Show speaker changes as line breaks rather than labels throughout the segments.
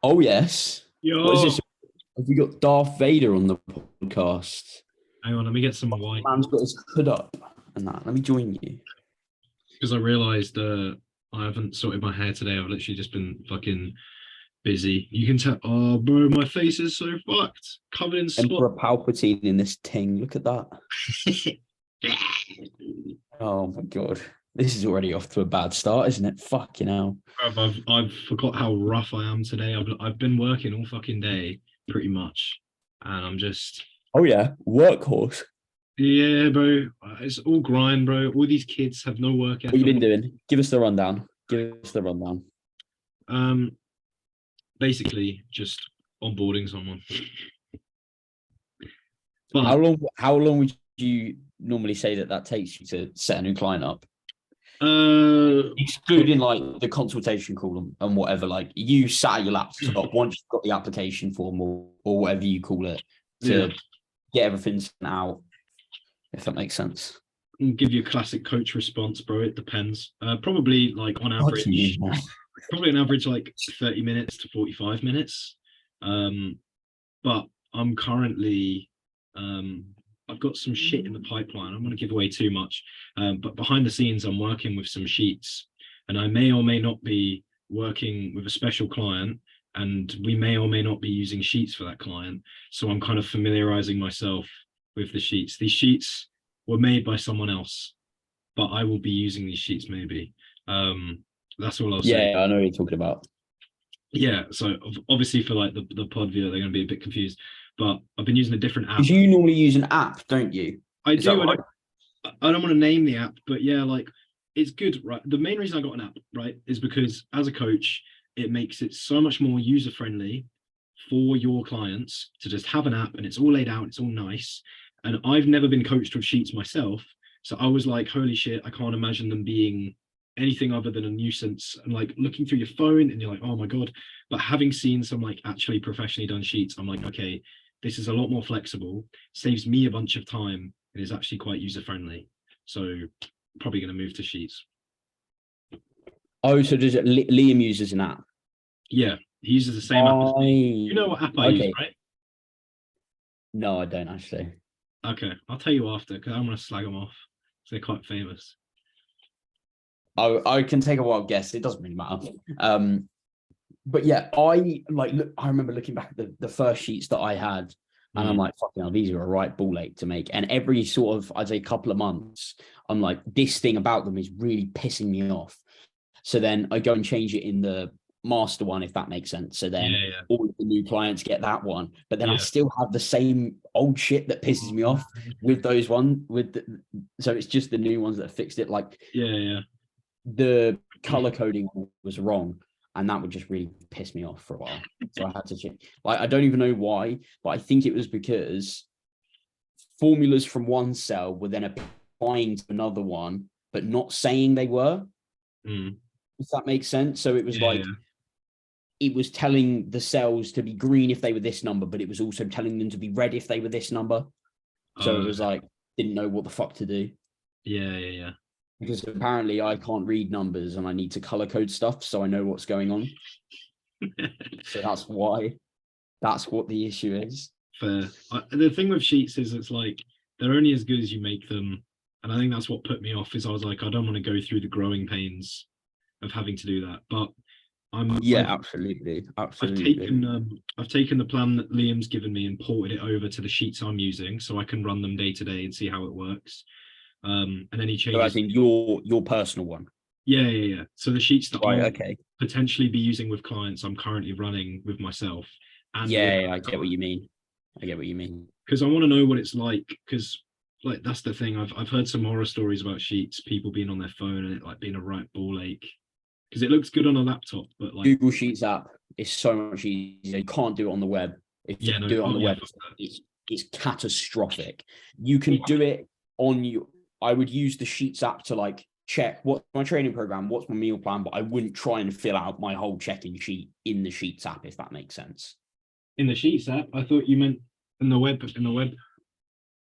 Oh yes. What is
Yo,
this? Have we got Darth Vader on the podcast?
hang on, let me get some white
Man's got his hood up and that. Let me join you.
because I realized I haven't sorted my hair today. I've literally just been fucking busy. You can tell, oh, bro, my face is so fucked, covered in spot.
Emperor Palpatine in this ting. Look at that. Oh my god. This is already off to a bad start, isn't it? Fucking hell.
I've forgot how rough I am today. I've been working all fucking day, pretty much, and I'm just
Oh yeah. Workhorse.
yeah, bro. It's all grind, bro. All these kids have no work
What you
ethic.
been doing? Give us the rundown. Give us the rundown.
Um, Basically just onboarding someone,
How
but
long? How long would you normally say that takes you to set a new client up?
uh,
Excluding like the consultation call and whatever, like you sat at your laptop once you've got the application form or whatever you call it
yeah.
to get everything sent out, if that makes sense.
Give you a classic coach response, bro. It depends. Probably like on
What do you
average,
mean, man?
probably on average like 30 minutes to 45 minutes. Um, but I'm currently um I've got some shit in the pipeline. I'm gonna give away too much. But behind the scenes, I'm working with some sheets, and I may or may not be working with a special client, and we may or may not be using sheets for that client. So I'm kind of familiarizing myself with the sheets. These sheets were made by someone else, but I will be using these sheets maybe. That's all I'll say.
Yeah, I know what you're talking about.
Yeah, so obviously for like the pod viewer, they're going to be a bit confused, but I've been using a different app.
Because you normally use an app, don't you?
I
Is that
do.
right?
I don't want to name the app, but yeah, like it's good, right? The main reason I got an app, right, is because as a coach, it makes it so much more user friendly for your clients to just have an app and it's all laid out, it's all nice. And I've never been coached with sheets myself, so I was like, holy shit, I can't imagine them being anything other than a nuisance. And like looking through your phone, and you're like, oh my god. But having seen some like actually professionally done sheets, I'm like, okay, this is a lot more flexible, saves me a bunch of time, and is actually quite user friendly. So probably going to move to sheets.
Oh, so does it, Liam uses an app?
Yeah, he uses the same app as me. You know
I
what app I use,
okay.
right?
No, I don't actually.
Okay, I'll tell you after because I'm going to slag them off. They're quite famous.
I can take a wild guess. It doesn't really matter. But yeah, I remember looking back at the first sheets that I had, and I'm
Mm.
like, fucking hell, these are a right ball ache to make. And every sort of, I'd say, couple of months, I'm like, this thing about them is really pissing me off. So then I go and change it in the master one, if that makes sense. So
Yeah,
then
yeah,
all of the new clients get that one, but then I
yeah.
still have the same old shit that pisses
Oh,
me off
man.
with those one with so it's just the new ones that have fixed it. Like
Yeah, yeah.
the color coding was wrong, and that would just really piss me off for a while. So I had to change. Like I don't even know why, but I think it was because formulas from one cell were then applying to another one, but not saying they were.
Mm.
Does that make sense? So it was
Yeah,
like
yeah.
it was telling the cells to be green if they were this number, but it was also telling them to be red if they were this number. So it
Oh,
was like didn't know what the fuck to do.
yeah, yeah,
Because apparently I can't read numbers and I need to color code stuff so I know what's going on.
yeah.
So that's why. That's what the issue is.
Fair. The thing with sheets is it's like they're only as good as you make them, and I think that's what put me off. Is I was like, I don't want to go through the growing pains of having to do that. But I'm
Yeah, absolutely, absolutely.
I've taken the plan that Liam's given me and ported it over to the sheets I'm using, so I can run them day to day and see how it works. And any
So as
changes.
in your personal one,
Yeah, yeah, yeah. So the sheets that
right?
I'll
Okay.
potentially be using with clients, I'm currently running with myself and with
Yeah, I get what you mean. I get what you mean.
because I want to know what it's like. Because like that's the thing. I've heard some horror stories about sheets, people being on their phone and it like being a right ball ache. Because it looks good on a laptop, but like
Google Sheets app is so much easier. You can't do it on the web. If you
yeah, no,
do it on
oh
the
yeah,
web,
fuck that.
it's catastrophic. You can do it on you. I would use the Sheets app to like check what's my training program, what's my meal plan, but I wouldn't try and fill out my whole check-in sheet in the Sheets app, if that makes sense.
In the sheets app, I thought you meant in the web. In the web.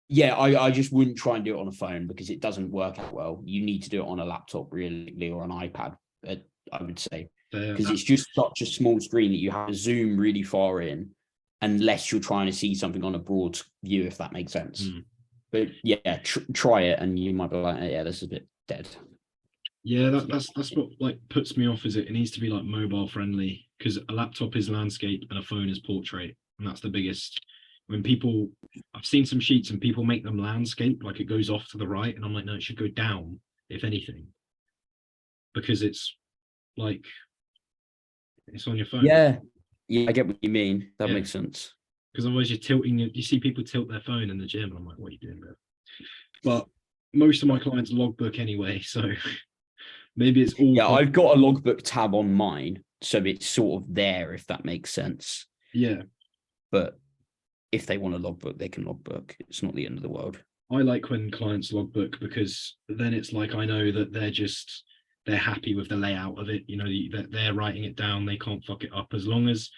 Yeah, I just wouldn't try and do it on a phone because it doesn't work out well. You need to do it on a laptop, really, or an iPad, I would say. because it's just such a small screen that you have to zoom really far in, unless you're trying to see something on a broad view, if that makes sense. But yeah, try it, and you might be like, yeah, this is a bit dead.
Yeah, that's what like puts me off. Is it needs to be like mobile friendly, because a laptop is landscape and a phone is portrait, and that's the biggest. When people, I've seen some sheets and people make them landscape, like it goes off to the right, and I'm like, no, it should go down, if anything, because it's like it's on your phone.
Yeah, I get what you mean. That makes sense.
Because otherwise you're tilting. You see people tilt their phone in the gym, and I'm like, what are you doing, bro? But most of my clients logbook anyway, so maybe it's all.
Yeah, I've got a logbook tab on mine, so it's sort of there, if that makes sense.
Yeah,
but if they want a logbook, they can logbook. It's not the end of the world.
I like when clients logbook, because then it's like I know that they're happy with the layout of it. You know, that they're writing it down. They can't fuck it up, as long as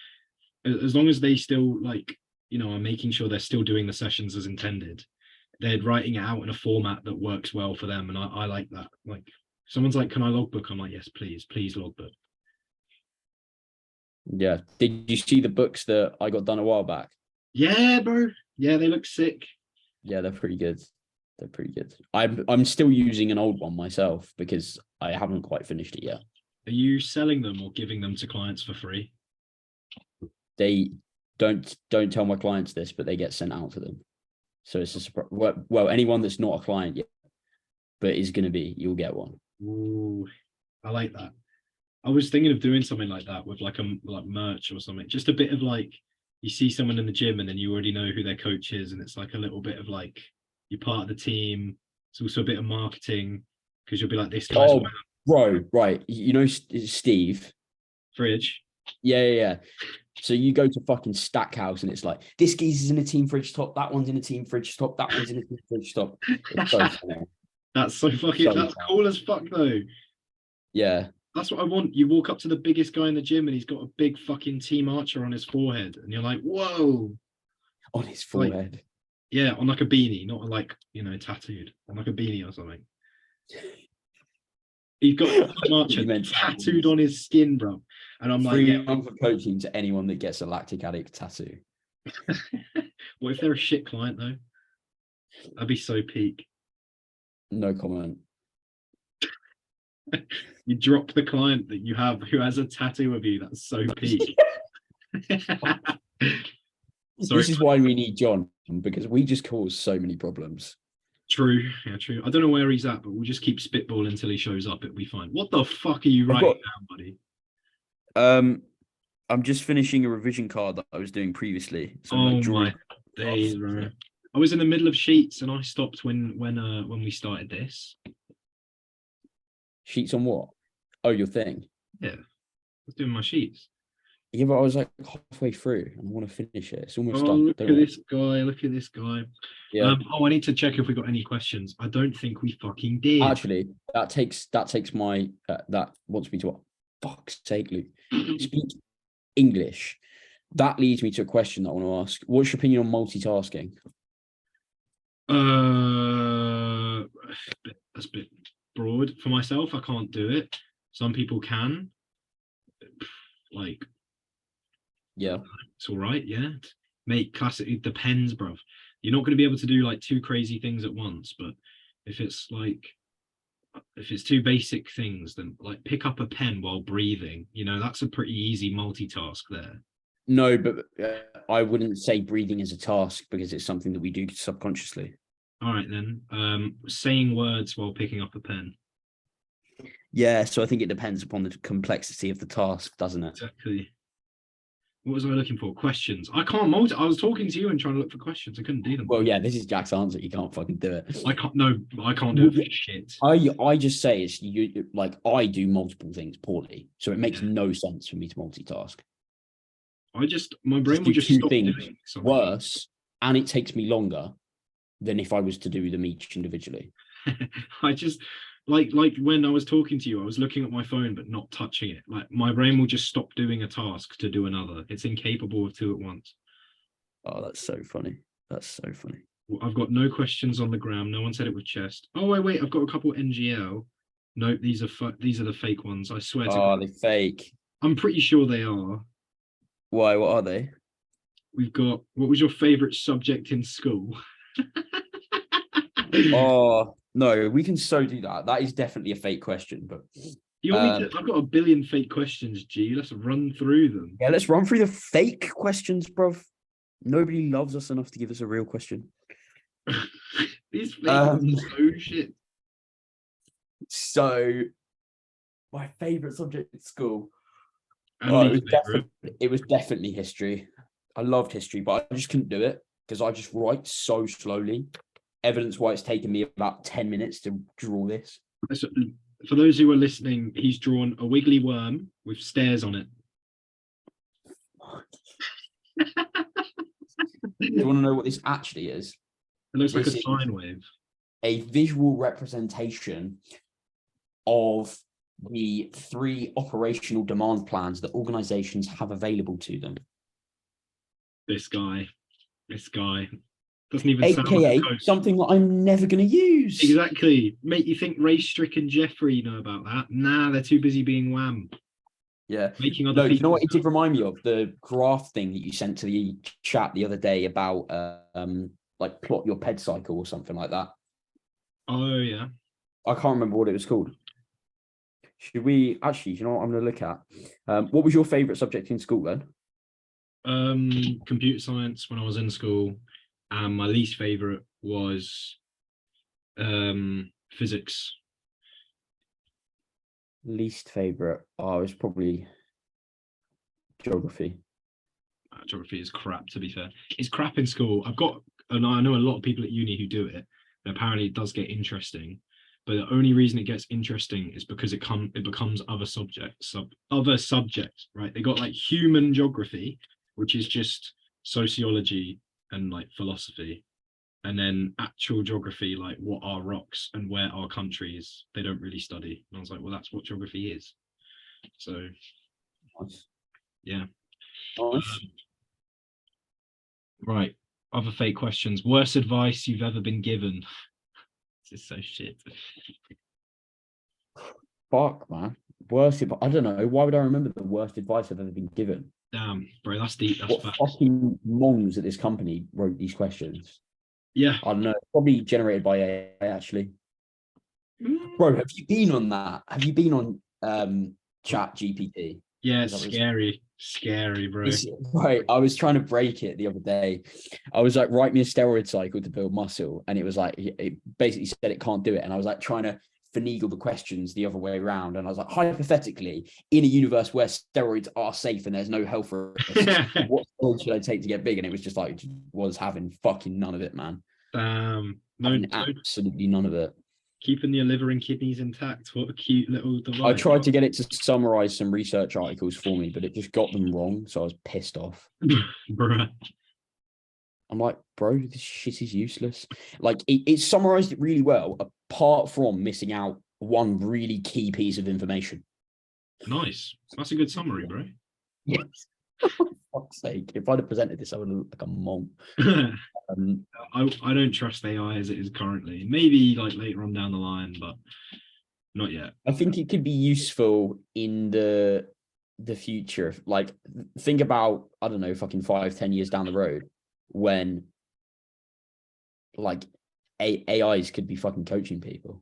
they still, like, you know, are making sure they're still doing the sessions as intended. They're writing it out in a format that works well for them, and I like that. Like, someone's like, "Can I logbook?" I'm like, "Yes, please logbook."
Yeah. Did you see the books that I got done a while back?
Yeah, bro. Yeah, they look sick.
Yeah, they're pretty good. They're pretty good. I'm still using an old one myself because I haven't quite finished it yet.
Are you selling them or giving them to clients for free?
They don't tell my clients this, but they get sent out to them. So it's a surprise. Well, anyone that's not a client yet, but is going to be, you'll get one.
Ooh, I like that. I was thinking of doing something like that with like merch or something. Just a bit of like, you see someone in the gym and then you already know who their coach is, and it's like a little bit of like, you're part of the team. It's also a bit of marketing, because you'll be like, this guy's
bro, right? You know Steve
Fridge.
Yeah. So you go to fucking Stackhouse and it's like, this geezer's in a team fridge top, that one's in a team fridge top, that one's in a team fridge top. It's so funny.
That's so fucking, that's cool as fuck though.
Yeah.
That's what I want. You walk up to the biggest guy in the gym and he's got a big fucking Team Archer on his forehead, and you're like, whoa.
On his forehead.
Like, yeah, on like a beanie, not like, you know, tattooed, on like a beanie or something. He's got Team Archer tattooed on his skin, bro. And I'm like, yeah,
I'm for coaching to anyone that gets a lactic addict tattoo.
What if they're a shit client though? That'd be so peak.
No comment.
You drop the client that you have who has a tattoo of you. That's so peak.
This is why we need John, because we just cause so many problems.
True. Yeah, true. I don't know where he's at, but we'll just keep spitballing until he shows up. It'll be fine. What the fuck are you writing down, buddy?
I'm just finishing a revision card that I was doing previously. So
oh my days, bro. I was in the middle of sheets and I stopped when we started this.
Sheets on what? Oh, your thing.
Yeah, I was doing my sheets.
Yeah, but I was like halfway through and I want to finish it. It's almost
done.
Look
at this guy. Look at this guy.
Yeah.
I need to check if we got any questions. I don't think we fucking did.
Actually, that takes my that wants me to, what? Fuck's sake, Luke. Speak English. That leads me to a question that I want to ask. What's your opinion on multitasking?
That's a bit broad. For myself, I can't do it. Some people can. Like,
yeah,
it's all right. Yeah, mate. Classic. It depends, bro. You're not going to be able to do like two crazy things at once. But if it's two basic things, then like pick up a pen while breathing. You know, that's a pretty easy multitask there.
No, but I wouldn't say breathing is a task, because it's something that we do subconsciously.
All right, then. Saying words while picking up a pen.
Yeah, so I think it depends upon the complexity of the task, doesn't it?
Exactly. What was I looking for? Questions. I can't I was talking to you and trying to look for questions. I couldn't do them.
Well, yeah, this is Jack's answer. You can't fucking do it.
I can't do it for shit.
I just say it's you, like, I do multiple things poorly, so it makes no sense for me to multitask.
My brain will just stop doing something
worse, and it takes me longer than if I was to do them each individually.
I just like when I was talking to you, I was looking at my phone but not touching it. Like, my brain will just stop doing a task to do another. It's incapable of two at once.
Oh, that's so funny. That's so funny.
I've got no questions on the gram. No one said it was chest. Oh wait, I've got a couple NGL. Nope, these are the fake ones. I swear to God.
They're fake.
I'm pretty sure they are.
Why? What are they?
We've got, what was your favorite subject in school?
Oh no, we can so do that. That is definitely a fake question, but
You want me to? I've got a billion fake questions, G. Let's run through them.
yeah, let's run through the fake questions, bro. Nobody loves us enough to give us a real question.
These fake ones are so shit.
So my favorite subject at school.
And
Oh,
least favorite.
it was definitely history. I loved history, but I just couldn't do it because I just write so slowly. Evidence why it's taken me about 10 minutes to draw this.
So, for those who are listening, he's drawn a wiggly worm with stairs on it.
Do you want to know what this actually is?
It looks like a
This is
sine wave.
a visual representation of the 3 operational demand plans that organizations have available to them.
This guy doesn't even sound like
AKA
a coach.
something that I'm never going to use.
Exactly. Mate, you think Ray Strick and Jeffrey know about that? Nah, they're too busy being wham.
Yeah.
Making other
No, you know what it
people.
did remind me of? The graph thing that you sent to the chat the other day about like plot your ped cycle or something like that.
Oh yeah.
I can't remember what it was called. Should we actually, you know what I'm going to look at? What was your favorite subject in school then?
Computer science when I was in school, and my least favorite was physics.
Least favorite? Oh, it was probably geography.
Geography is crap, to be fair. It's crap in school. And I know a lot of people at uni who do it, and apparently it does get interesting. But the only reason it gets interesting is because it becomes other subjects, right? They got like human geography, which is just sociology and like philosophy, and then actual geography, like what are rocks and where are countries, they don't really study. And I was like, well, that's what geography is. So
Nice.
yeah.
Nice.
Right. Other fake questions. Worst advice you've ever been given? This is so shit.
Fuck, man. Worst advice. I don't know. Why would I remember the worst advice I've ever been given?
Damn, bro, that's deep. That's
What
facts.
fucking mongs at this company wrote these questions?
Yeah.
I don't know. Probably generated by AI, actually. Bro, have you been on that? Have you been on Chat GPT?
Yeah, it's scary. Scary, bro.
Right. I was trying to break it the other day. I was like, write me a steroid cycle to build muscle. And it was like, it basically said it can't do it. And I was like trying to finagle the questions the other way around. And I was like, hypothetically, in a universe where steroids are safe and there's no health risks, what steroids should I take to get big? And it was just like, was having fucking none of it, man.
No,
Absolutely none of it.
Keeping your liver and kidneys intact. What a cute little device.
I tried to get it to summarize some research articles for me, but it just got them wrong. So I was pissed off.
Bruh.
I'm like, bro, this shit is useless. Like, it summarized it really well, apart from missing out one really key piece of information.
Nice. That's a good summary, bro.
Yes. For fuck's sake. If I'd have presented this, I would have looked like a monk.
I don't trust AI as it is currently. Maybe like later on down the line, but not yet.
I think it could be useful in the future. Like, think about, I don't know, fucking 5-10 years down the road when like AIs could be fucking coaching people.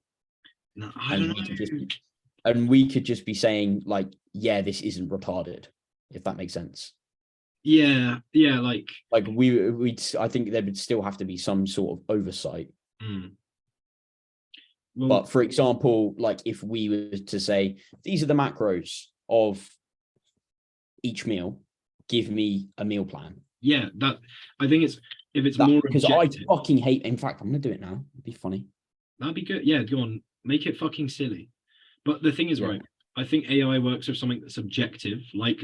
No, I don't know.
And we could just be saying like, yeah, this isn't retarded, if that makes sense.
Yeah, like
we'd I think there would still have to be some sort of oversight. Well, but for example, like if we were to say, these are the macros of each meal, give me a meal plan.
Yeah, that I think it's if it's more
because I fucking hate. In fact, I'm gonna do it now. It'd be funny.
That'd be good. Yeah, go on, make it fucking silly. But the thing is, right, I think AI works with something that's objective, like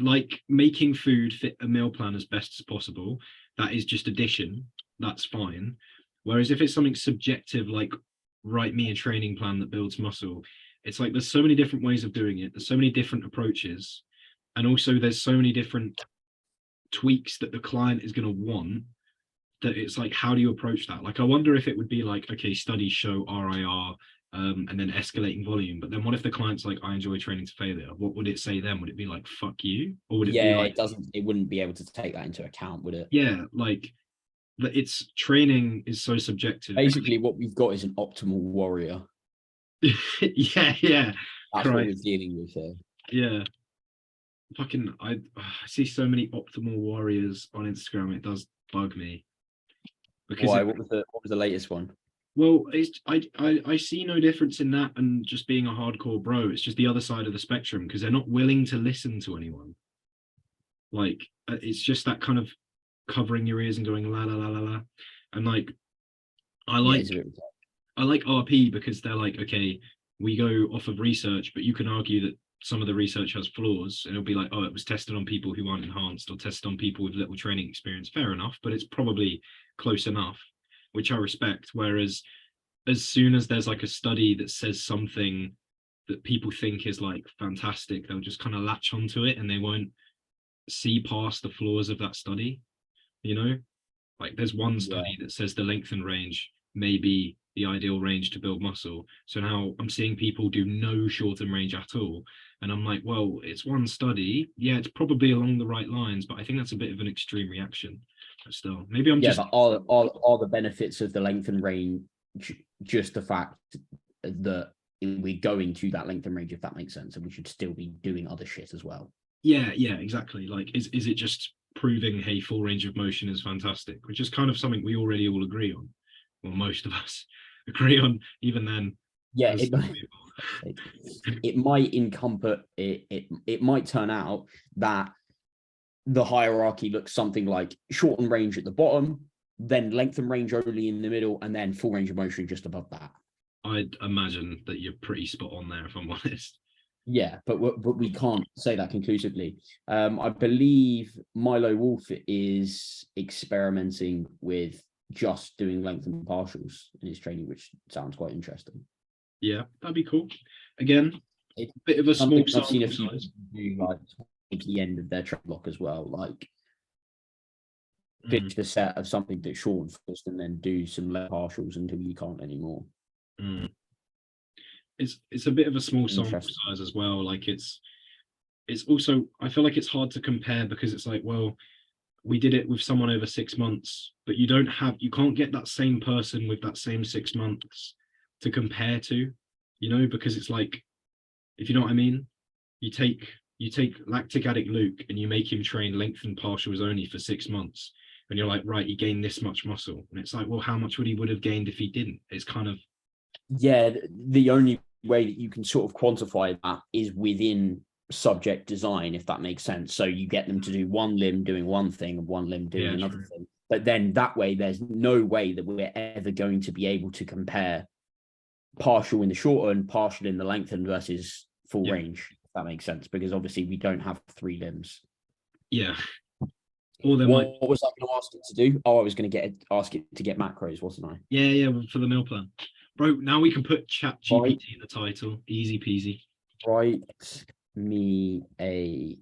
making food fit a meal plan as best as possible. That is just addition. That's fine. Whereas if it's something subjective, like write me a training plan that builds muscle, it's like there's so many different ways of doing it. There's so many different approaches, and also there's so many different tweaks that the client is going to want. That it's like, how do you approach that? Like, I wonder if it would be like, okay, studies show RIR and then escalating volume. But then what if the client's like, I enjoy training to failure? What would it say then? Would it be like, fuck you? Or would it be like,
it wouldn't be able to take that into account, would it?
yeah, like that it's training is so subjective.
Basically, what we've got is an optimal warrior.
Yeah.
That's what we're dealing with here.
Yeah. Fucking, I see so many optimal warriors on Instagram. It does bug me.
Because why? What was the latest one?
Well, I see no difference in that and just being a hardcore bro. It's just the other side of the spectrum because they're not willing to listen to anyone. Like it's just that kind of covering your ears and going la la la la la. And like I like RP because they're like, okay, we go off of research, but you can argue that some of the research has flaws, and it'll be like, oh, it was tested on people who aren't enhanced or tested on people with little training experience. Fair enough, but it's probably close enough, which I respect. Whereas as soon as there's like a study that says something that people think is like fantastic, they'll just kind of latch onto it and they won't see past the flaws of that study. You know, like there's one study that says the length and range may be the ideal range to build muscle. So now I'm seeing people do no short-term range at all. And I'm like, well, it's one study. Yeah, it's probably along the right lines, but I think that's a bit of an extreme reaction. But still, maybe I'm just...
But are the benefits of the length and range just the fact that we're going to that length and range, if that makes sense, and we should still be doing other shit as well?
Yeah, exactly. Like, is it just proving, hey, full range of motion is fantastic, which is kind of something we already all agree on. Well, most of us agree on, even then.
Yeah, it might encompass it might turn out that the hierarchy looks something like shorten range at the bottom, then length and range only in the middle, and then full range of motion just above that.
I'd imagine that you're pretty spot on there, if I'm honest.
Yeah, but we can't say that conclusively. I believe Milo Wolf is experimenting with just doing length and partials in his training, which sounds quite interesting.
Yeah, that'd be cool. Again, it's a bit of a small
I've seen a few people do like at the end of their track block as well, like pitch the set of something that's short first and then do some left partials until you can't anymore.
It's a bit of a small sample size as well. Like it's also, I feel like it's hard to compare because it's like, well, we did it with someone over 6 months, but you can't get that same person with that same 6 months to compare to, you know, because it's like, if you know what I mean, you take lactic addict Luke and you make him train length and partials only for 6 months, and you're like, right, he gained this much muscle, and it's like, well, how much would have gained if he didn't? It's kind of,
yeah, the only way that you can sort of quantify that is within subject design, if that makes sense. So you get them to do one limb doing one thing and one limb doing another thing, but then that way there's no way that we're ever going to be able to compare partial in the short and partial in the lengthen versus full range, if that makes sense, because obviously we don't have 3 limbs.
Or
what was I going to ask it to do? I was going to ask it to get macros, wasn't I?
Yeah, for the meal plan, bro. Now we can put chat GPT in the title, easy peasy.
Write me a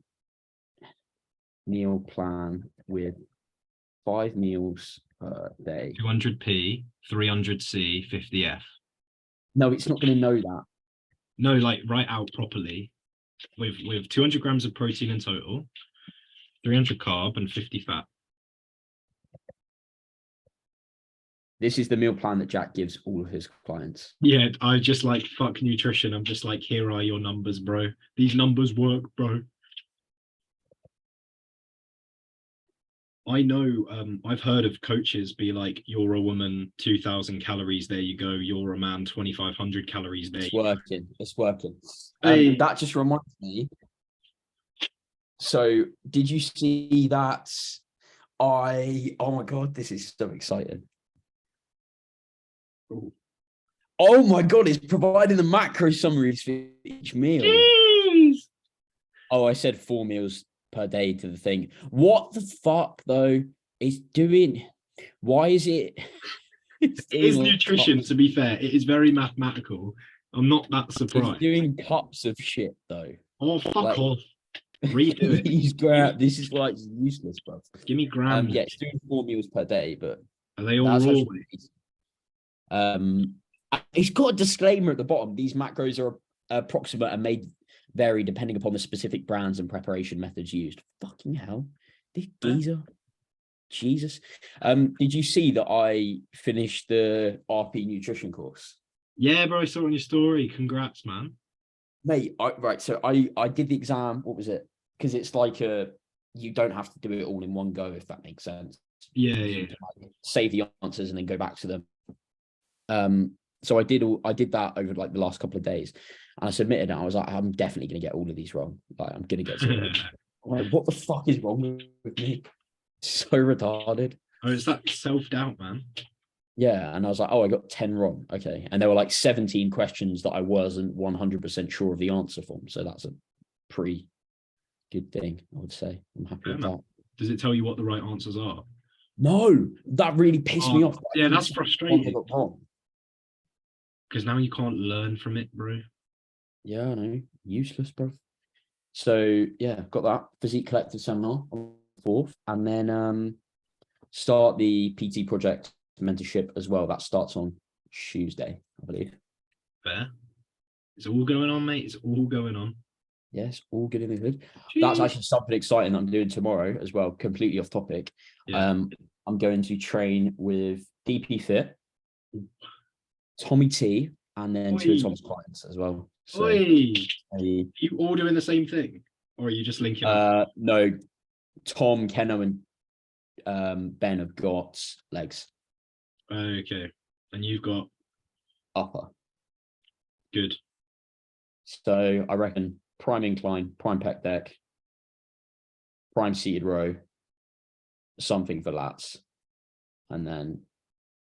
meal plan with 5 meals per day,
200p, 300c, 50f.
No, it's not going to know that.
No, like write out properly with 200 grams of protein in total, 300 carb and 50 fat.
This is the meal plan that Jack gives all of his clients.
Yeah, I just like fuck nutrition. I'm just like, here are your numbers, bro. These numbers work, bro. I know, I've heard of coaches be like, you're a woman, 2,000 calories, there you go. You're a man, 2,500 calories, there you go.
It's working. That just reminds me. So did you see that? Oh my God, this is so exciting. Oh my God, it's providing the macro summaries for each meal.
Jeez.
Oh, I said 4 meals per day to the thing. What the fuck though is doing? Why is it?
It is nutrition, to be fair. It is very mathematical. I'm not that surprised.
It's doing cups of shit though.
Oh, fuck off. Redo it.
This is like useless, bro.
Give me grams.
Yeah, it's doing 4 meals per day, but
are they all raw?
It's got a disclaimer at the bottom. These macros are approximate and may vary depending upon the specific brands and preparation methods used. Fucking hell. This geezer. Jesus. Did you see that I finished the RP nutrition course?
Yeah, bro, I saw on your story. Congrats, man.
Mate, right. So I did the exam. What was it? Because it's like you don't have to do it all in one go, if that makes sense.
Yeah,
You can, like, save the answers and then go back to them. So I did that over like the last couple of days, and I submitted it. I was like, I'm definitely gonna get all of these wrong. Like, I'm gonna get zero. I'm like, what the fuck is wrong with me? So retarded.
Oh, it's that self-doubt, man.
Yeah, and I was like, oh, I got 10 wrong. Okay, and there were like 17 questions that I wasn't 100% sure of the answer from. So that's a pretty good thing, I would say. I'm happy with that.
Does it tell you what the right answers are?
No, that really pissed me off.
Yeah, that's frustrating.
Got wrong.
Because now you can't learn from it, bro.
Yeah, I know. Useless, bro. So yeah, got that physique collective seminar on the 4th, and then start the PT project mentorship as well. That starts on Tuesday, I believe.
Fair. It's all going on, mate. It's all going on.
Yes, all good in the good. That's actually something exciting that I'm doing tomorrow as well, completely off topic.
Yeah.
I'm going to train with DP Fit, Tommy T, and then two of Tom's clients as well. So,
are you all doing the same thing? Or are you just linking up?
No, Tom, Keno, and Ben have got legs.
Okay. And you've got
upper.
Good.
So I reckon prime incline, prime pec deck, prime seated row, something for lats, and then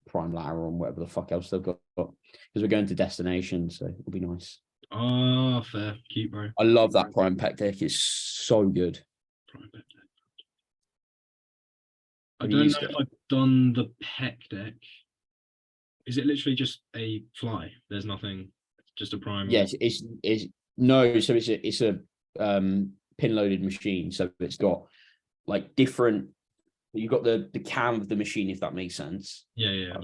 prime lateral and whatever the fuck else they've got. Because we're going to destination, so it'll be nice.
Oh, fair. Keep, bro.
I love that prime pec deck. It's so good.
Prime pec deck. I don't know if I've done the pec deck. Is it literally just a fly? There's nothing, just a prime.
Yes, it's no. So it's a pin loaded machine. So it's got like different. You've got the cam of the machine, if that makes sense.
Yeah.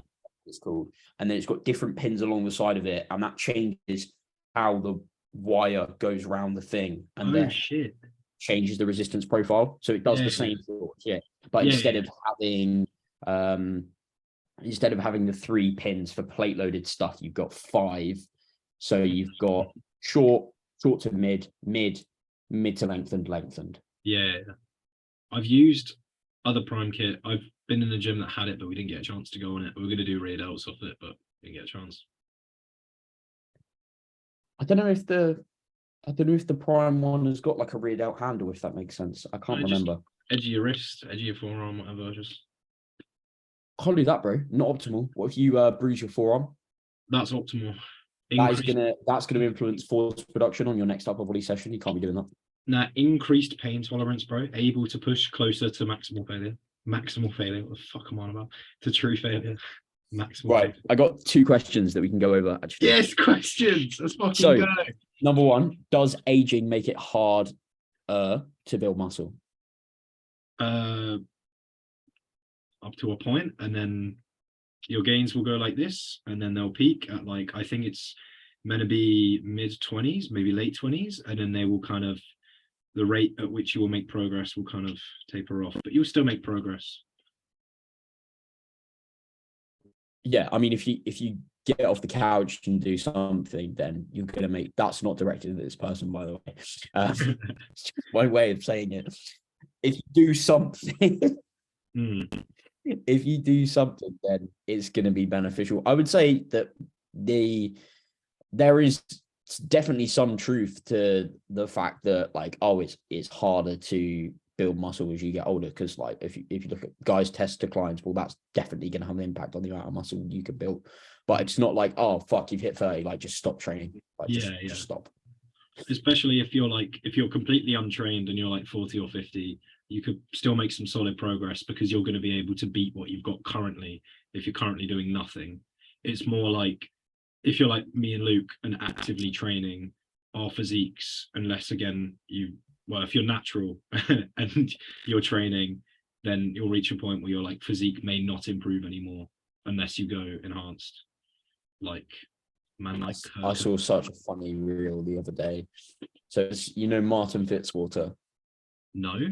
It's called, and then it's got different pins along the side of it, and that changes how the wire goes around the thing, and then changes the resistance profile. So it does the same thing, but instead of having the 3 pins for plate loaded stuff, you've got 5. So you've got short to mid to lengthened.
Yeah. I've used other prime kit. I've been in the gym that had it, but we didn't get a chance to go on it. We were going to do rear delts off it, but didn't get a chance.
I don't know if the prime one has got like a rear delt handle, if that makes sense. I can't remember.
Edge of your wrist, edge of your forearm, whatever. Just
can't do that, bro. Not optimal. What if you bruise your forearm?
That's optimal.
That's gonna influence force production on your next upper body session. You can't be doing that.
Nah, increased pain tolerance, bro. Able to push closer to maximal failure. Maximal failure. What the fuck am I on about? To true failure. Maximal.
Right. Failure. I got 2 questions that we can go over. Actually.
Yes, questions. Let's fucking go.
Number 1: does aging make it hard to build muscle?
Up to a point, and then your gains will go like this, and then they'll peak at like, I think it's meant to be mid-20s, maybe late 20s, and then they will kind of, the rate at which you will make progress will kind of taper off, but you'll still make progress.
Yeah, I mean, if you get off the couch and do something, then you're gonna make. That's not directed at this person, by the way. It's just my way of saying it. If you do something, if you do something, then it's gonna be beneficial. I would say that there is definitely some truth to the fact that like, it's harder to build muscle as you get older, because like if you look at guys test to clients, well, that's definitely going to have an impact on the amount of muscle you can build. But it's not like, oh fuck, you've hit 30, like just stop training, like just stop.
Especially if you're completely untrained and you're like 40 or 50, you could still make some solid progress, because you're going to be able to beat what you've got currently if you're currently doing nothing. It's more like if you're like me and Luke and actively training, our physiques, unless again if you're natural and you're training, then you'll reach a point where your like physique may not improve anymore unless you go enhanced. Like Man like
I saw such a funny reel the other day. So it's, Martin Fitzwater.
No, I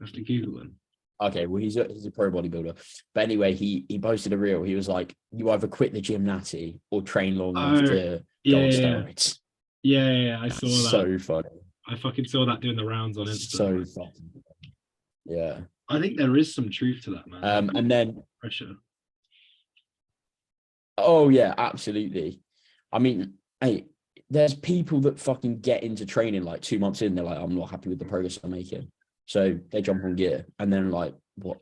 have to Google him.
Okay, well he's a pro bodybuilder. But anyway, he posted a reel. He was like, you either quit the gym natty or train long enough to go on steroids.
Yeah, I saw that.
So funny.
I fucking saw that doing the rounds on Insta.
So fucking yeah.
I think there is some truth to that, man.
And then
Pressure.
Oh yeah, absolutely. I mean, hey, there's people that fucking get into training like 2 months in, they're like, I'm not happy with the progress I'm making. So they jump on gear, and then like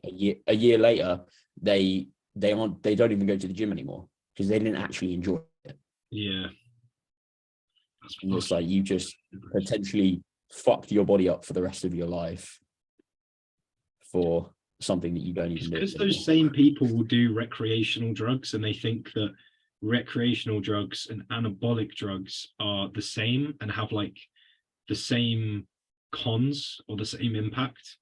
a year later, they don't even go to the gym anymore because they didn't actually enjoy it.
Yeah.
And it's like you just potentially fucked your body up for the rest of your life for something that you don't even do.
Because those same people will do recreational drugs and they think that recreational drugs and anabolic drugs are the same and have like the same cons or the same impact,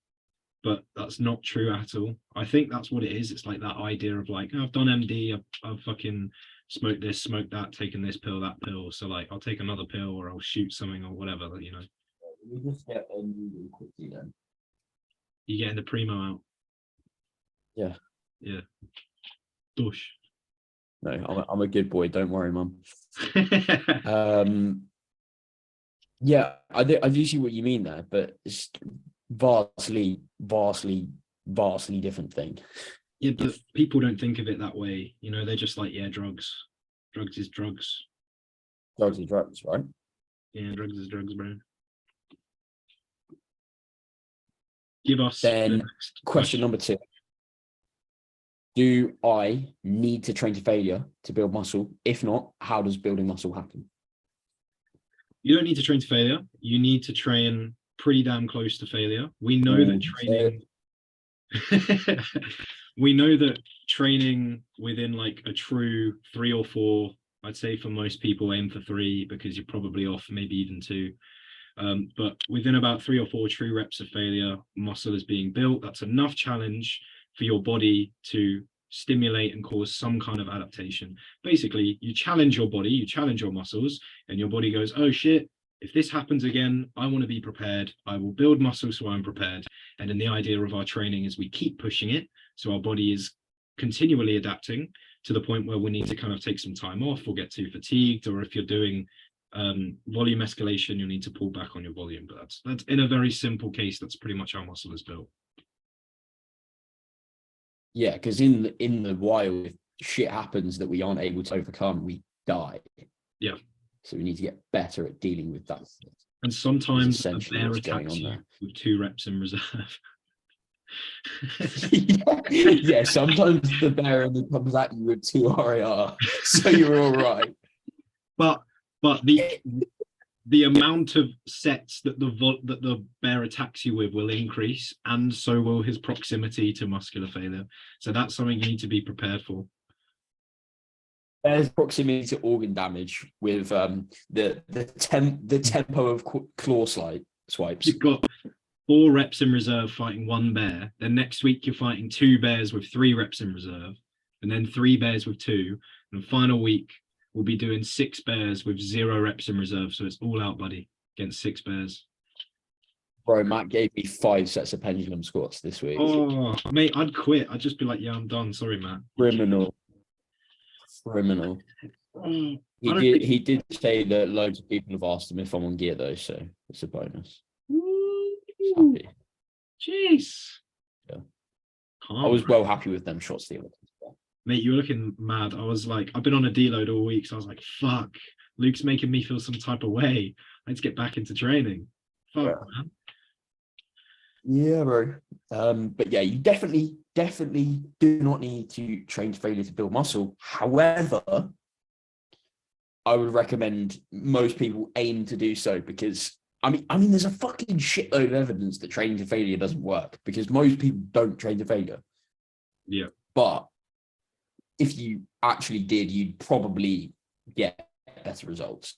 but that's not true at all. I think that's what it is. It's like that idea of like, oh, I've done MD, I've fucking smoked this, smoked that, taken this pill, that pill, so like I'll take another pill or I'll shoot something or whatever, you know.
We just get MD quickly then.
You getting the primo out?
Yeah.
Dush.
No, I'm a good boy. Don't worry, mum. Yeah, I do see what you mean there, but it's vastly different thing.
Yeah, but people don't think of it that way. You know, they're just like, yeah, drugs. Drugs is drugs.
Drugs are drugs, right?
Yeah, drugs is drugs, bro. Give us
then
the next
question number 2. Do I need to train to failure to build muscle? If not, how does building muscle happen?
You don't need to train to failure. You need to train pretty damn close to failure. We know that training we know that training within like a true 3 or 4, I'd say for most people aim for 3 because you're probably off maybe even 2. But within about 3 or 4 true reps of failure, muscle is being built. That's enough challenge for your body to stimulate and cause some kind of adaptation. Basically, you challenge your body, you challenge your muscles, and your body goes, oh shit, if this happens again, I want to be prepared. I will build muscle so I'm prepared. And then the idea of our training is we keep pushing it. So our body is continually adapting to the point where we need to kind of take some time off or get too fatigued, or if you're doing volume escalation, you'll need to pull back on your volume. But that's in a very simple case, that's pretty much how muscle is built.
Yeah, because in the wild, if shit happens that we aren't able to overcome, we die.
Yeah.
So we need to get better at dealing with that.
And sometimes a bear attacks you with 2 reps in reserve.
Yeah, sometimes the bear only comes at you with 2 RAR, so you're all right.
But the amount of sets that the bear attacks you with will increase, and so will his proximity to muscular failure. So that's something you need to be prepared for.
There's proximity to organ damage with the tempo of claw swipes.
You've got 4 reps in reserve fighting 1 bear. Then next week you're fighting 2 bears with 3 reps in reserve, and then 3 bears with 2. And the final week we'll be doing 6 bears with 0 reps in reserve. So it's all out, buddy, against 6 bears.
Bro, Matt gave me 5 sets of pendulum squats this week.
Oh, mate, I'd quit. I'd just be like, yeah, I'm done. Sorry, Matt.
Criminal.
Oh,
He did say that loads of people have asked him if I'm on gear though, so it's a bonus. Happy.
Jeez.
Yeah. I was well happy with them shots the other day.
Mate, you're looking mad. I was like, I've been on a deload all week, so I was like, fuck, Luke's making me feel some type of way. Let's get back into training. Fuck, man.
Yeah, bro. But yeah, you definitely do not need to train to failure to build muscle. However, I would recommend most people aim to do so because I mean, there's a fucking shitload of evidence that training to failure doesn't work because most people don't train to failure.
Yeah.
But if you actually did, you'd probably get better results.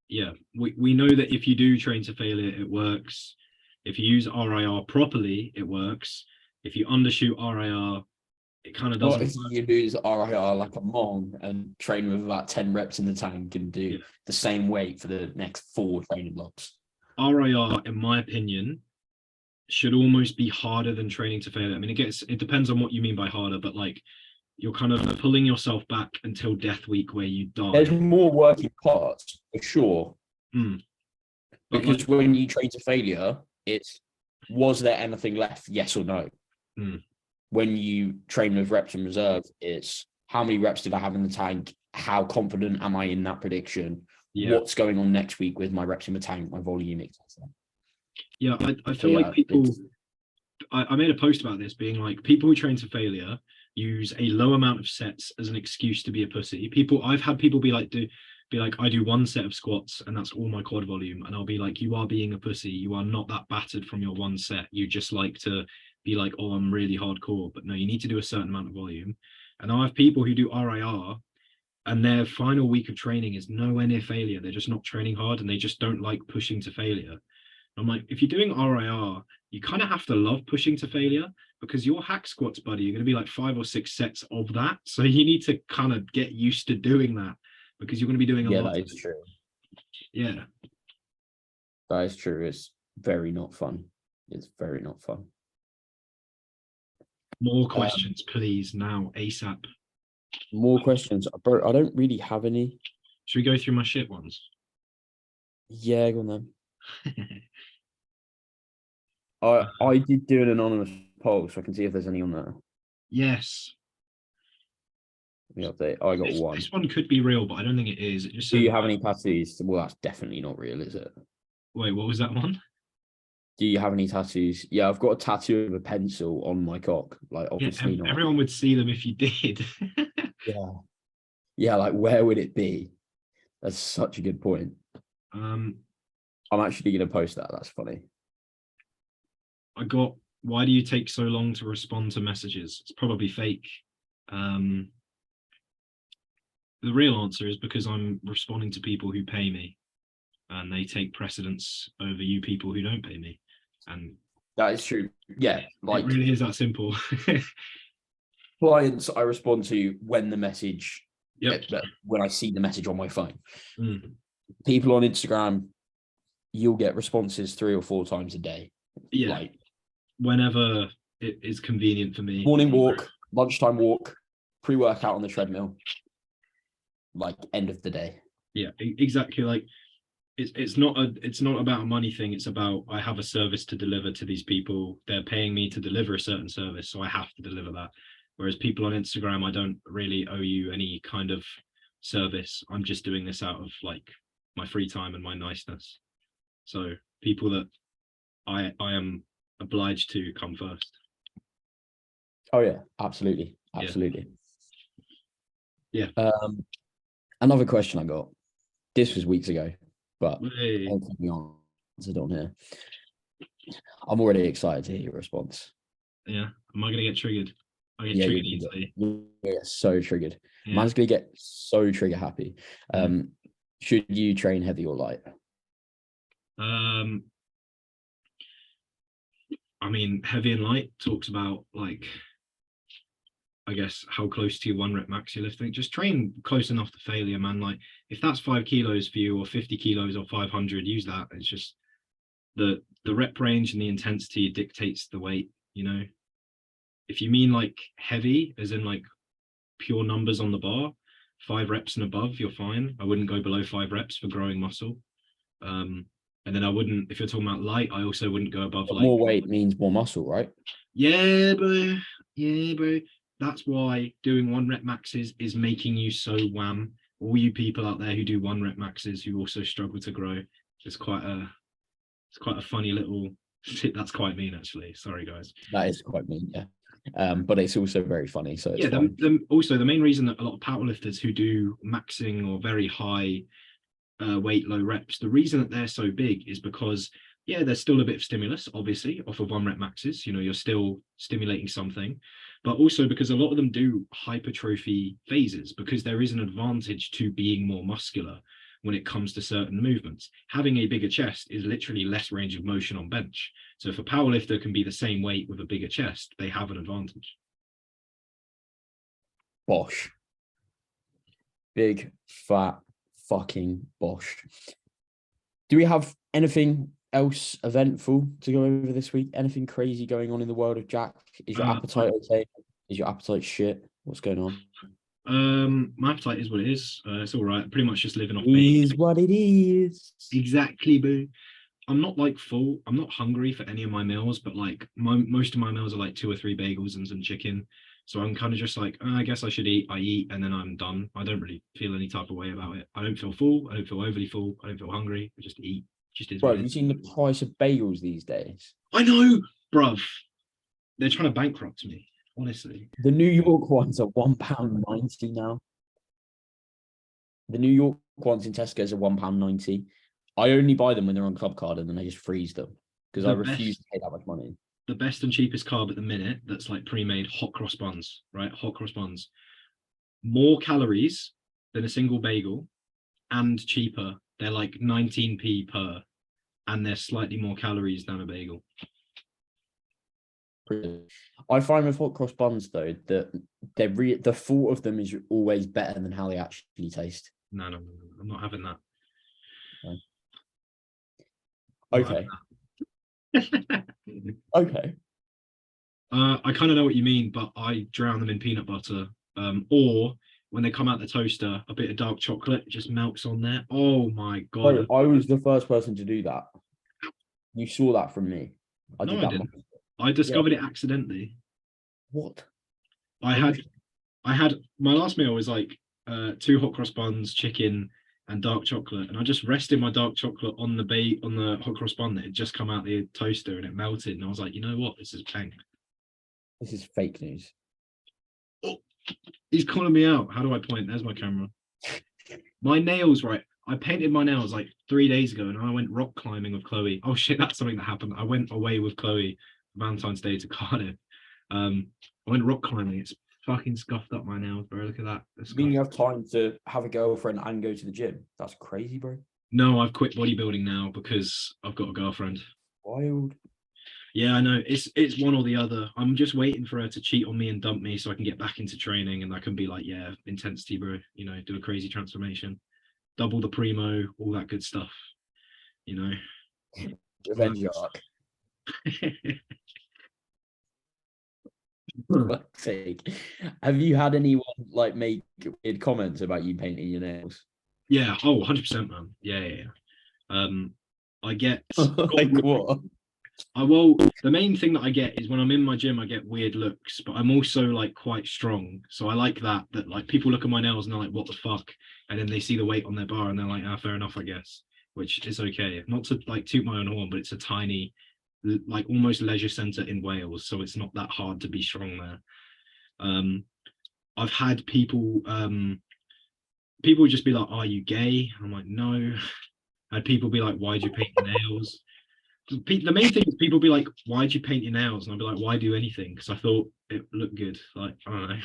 Yeah, we know that if you do train to failure, it works. If you use RIR properly, it works. If you undershoot RIR, it kind of
What
doesn't
if
work.
you lose RIR like a mong and train with about 10 reps in the tank and do
Yeah.
the same weight for the next 4 training blocks?
RIR, in my opinion, should almost be harder than training to failure. I mean, it depends on what you mean by harder, but like you're kind of pulling yourself back until death week where you
There's
die.
more working parts for sure.
Mm. But like,
Because when you train to failure, it's was there anything left? Yes or no.
mm,
When you train with reps in reserve, it's how many reps did I have in the tank? How confident am I in that prediction?
yeah,
What's going on next week with my reps in the tank, my volume, etc.
yeah. I
So
feel like
yeah,
people. I made a post about this, being like people who train to failure use a low amount of sets as an excuse to be a pussy. I've had people be like, I do 1 set of squats and that's all my quad volume, and I'll be like, you are being a pussy. You are not that battered from your 1 set. You just like to be like, oh, I'm really hardcore, but no, you need to do a certain amount of volume. And I have people who do RIR and their final week of training is nowhere near failure. They're just not training hard and they just don't like pushing to failure. I'm like, if you're doing RIR, you kind of have to love pushing to failure, because your hack squats, buddy, you're going to be like 5 or 6 sets of that. So you need to kind of get used to doing that, because you're going to be doing a
yeah,
lot.
that is true.
Yeah.
That is true. It's very not fun. It's very not fun.
More questions, please, now, ASAP.
More questions, bro. I don't really have any.
Should we go through my shit ones?
Yeah, go on then. I did do an anonymous poll, so I can see if there's any on there.
Yes.
Let me update. I got one.
This one could be real, but I don't think it is. It just
Do
said,
you have any tattoos? Well, that's definitely not real, is it?
wait, what was that one?
Do you have any tattoos? Yeah, I've got a tattoo of a pencil on my cock. Like,
Yeah,
obviously not.
everyone would see them if you did.
Yeah. Yeah, like where would it be? That's such a good point.
um,
I'm actually gonna post that. That's funny.
I got, why do you take so long to respond to messages? It's probably fake. Um, the real answer is because I'm responding to people who pay me, and they take precedence over you people who don't pay me. And
That is true. Yeah, like
it really is that simple.
clients I respond to when the message,
Yep.
when I see the message on my phone.
Mm.
People on Instagram, you'll get responses 3 or 4 times a day.
Yeah.
Like
Whenever it is convenient for me.
morning walk, lunchtime walk, pre-workout on the treadmill, like end of the day.
Yeah, exactly. Like it's not about a money thing. It's about, I have a service to deliver to these people. They're paying me to deliver a certain service, so I have to deliver that. Whereas people on Instagram, I don't really owe you any kind of service. I'm just doing this out of like my free time and my niceness. So people that I am obliged to come first.
Oh yeah, absolutely. Absolutely.
Yeah.
Another question I got. This was weeks ago, but
Hey.
I don't think we answered on here. I'm already excited to hear your response.
Yeah. Am I gonna get triggered? I get
Yeah,
triggered
you
easily.
get so triggered.
Yeah.
Man's gonna get so trigger happy. Should you train heavy or light?
I mean, heavy and light talks about like, I guess, how close to your 1 rep max you're lifting. Just train close enough to failure, man. Like if that's 5 kilos for you, or 50 kilos, or 500, use that. It's just the rep range and the intensity dictates the weight, you know. If you mean like heavy, as in like pure numbers on the bar, 5 reps and above, you're fine. I wouldn't go below 5 reps for growing muscle. And then I wouldn't, if you're talking about light, I also wouldn't go above like
more weight means more muscle, right?
Yeah, bro. Yeah, bro. That's why doing 1 rep maxes is making you so wham. All you people out there who do 1 rep maxes who also struggle to grow, it's quite a funny little that's quite mean actually. Sorry guys.
That is quite mean, yeah. But it's also very funny. So it's
Yeah, also the main reason that a lot of powerlifters who do maxing or very high weight, low reps, the reason that they're so big is because, yeah, there's still a bit of stimulus, obviously, off of 1 rep maxes. You know, you're still stimulating something, but also because a lot of them do hypertrophy phases, because there is an advantage to being more muscular when it comes to certain movements. Having a bigger chest is literally less range of motion on bench. So if a powerlifter can be the same weight with a bigger chest, they have an advantage.
Bosh. Big, fat, fucking bosh. Do we have anything else eventful to go over this week? Anything crazy going on in the world of Jack? Is your appetite okay? Is your appetite shit? What's going on?
My appetite is what it is. It's all right. Pretty much just living off
Is what it is.
Exactly, boo. I'm not like full. I'm not hungry for any of my meals, but like most of my meals are like 2 or 3 bagels and some chicken. So I'm kind of just like, I guess I should eat. I eat and then I'm done. I don't really feel any type of way about it. I don't feel full. I don't feel overly full. I don't feel hungry. I just eat. Just is.
Bro,
what
have
it
you
is.
seen the price of bagels these days?
I know, bruv. They're trying to bankrupt me, honestly.
The New York ones are £1.90 now. The New York ones in Tesco's are £1.90. I only buy them when they're on Club Card and then I just freeze them because I refuse to pay that much money.
The best and cheapest carb at the minute that's like pre-made hot cross buns, right? Hot cross buns. More calories than a single bagel and cheaper. They're like 19p per and they're slightly more calories than a bagel.
I find with hot cross buns though that the thought of them is always better than how they actually taste.
No, I'm not having that.
Okay. Okay.
I kind of know what you mean, but I drown them in peanut butter. Or when they come out the toaster, a bit of dark chocolate just melts on there. Oh my god!
I was the first person to do that. You saw that from me.
I didn't. I discovered it accidentally.
What?
I had my last meal was like 2 hot cross buns, chicken, and dark chocolate, and I just rested my dark chocolate on the hot cross bun that had just come out the toaster, and it melted. And I was like, you know what? This is bang.
This is fake news.
Oh, he's calling me out. How do I point? There's my camera. My nails, right? I painted my nails like 3 days ago, and I went rock climbing with Chloe. Oh shit, that's something that happened. I went away with Chloe Valentine's Day to Cardiff. I went rock climbing. It's fucking scuffed up my nails, bro. Look at that.
You mean you have time to have a girlfriend and go to the gym? That's crazy, bro.
No, I've quit bodybuilding now because I've got a girlfriend.
Wild.
Yeah, I know. It's one or the other. I'm just waiting for her to cheat on me and dump me so I can get back into training and I can be like, yeah, intensity, bro. You know, do a crazy transformation, double the primo, all that good stuff. You know,
Revenge arc. Sake. Have you had anyone like make weird comments about you painting your nails?
Yeah. Oh, 100%, man. Yeah. I get
like what?
Well, the main thing that I get is when I'm in my gym, I get weird looks, but I'm also like quite strong. So I like that like people look at my nails and they're like, what the fuck? And then they see the weight on their bar and they're like, fair enough, I guess, which is okay. Not to like toot my own horn, but it's a tiny, like almost leisure centre in Wales. So it's not that hard to be strong there. I've had people just be like, are you gay? I'm like, no. I had people be like, why'd you paint your nails? The main thing is people be like, why'd you paint your nails? And I'd be like, why do anything? Because I thought it looked good. Like, I don't know.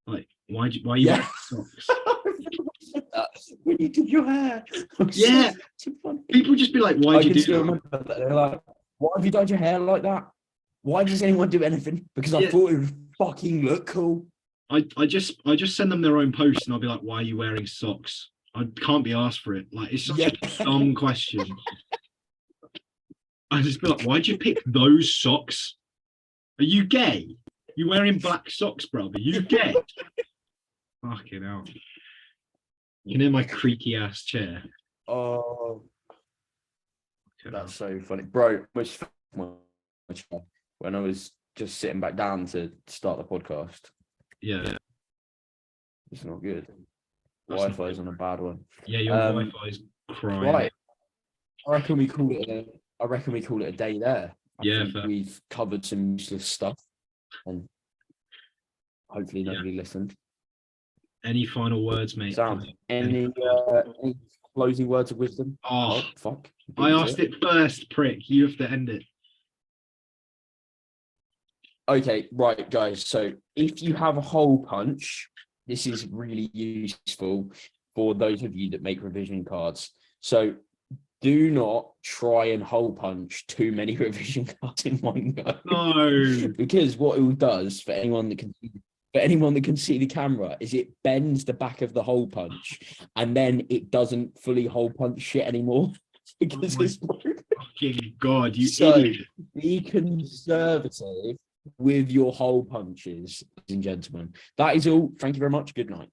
Like, why are you wearing socks?
When you did your hair.
Yeah.
So funny.
People just be like, why'd you do that?
Remember that? They're like, why have you dyed your hair like that? Why does anyone do anything? Because I thought it would fucking look cool.
I just send them their own post and I'll be like, why are you wearing socks? I can't be asked for it. Like, it's such a dumb question. I just be like, why'd you pick those socks? Are you gay? You wearing black socks, bro? Are you gay? Fucking hell. You can hear my creaky ass chair.
Oh, that's so funny, bro. When I was just sitting back down to start the podcast.
Yeah.
It's not good. Wi-Fi is on a bad one.
Yeah, your Wi-Fi is crying.
Right. I reckon we call it a day there. I think we've covered some useless stuff, and hopefully nobody listened.
Any final words, mate?
Sam, any closing words of wisdom?
Oh
fuck!
I asked it first, prick. You have to end it.
Okay, right, guys. So if you have a hole punch, this is really useful for those of you that make revision cards. So do not try and hole punch too many revision cards in one go.
No.
Because what it does for anyone that can for anyone that can see the camera, is it bends the back of the hole punch and then it doesn't fully hole punch shit anymore because
my
it's broken.
Fucking God, you
So
idiot.
be conservative with your hole punches, ladies and gentlemen. That is all. Thank you very much. Good night.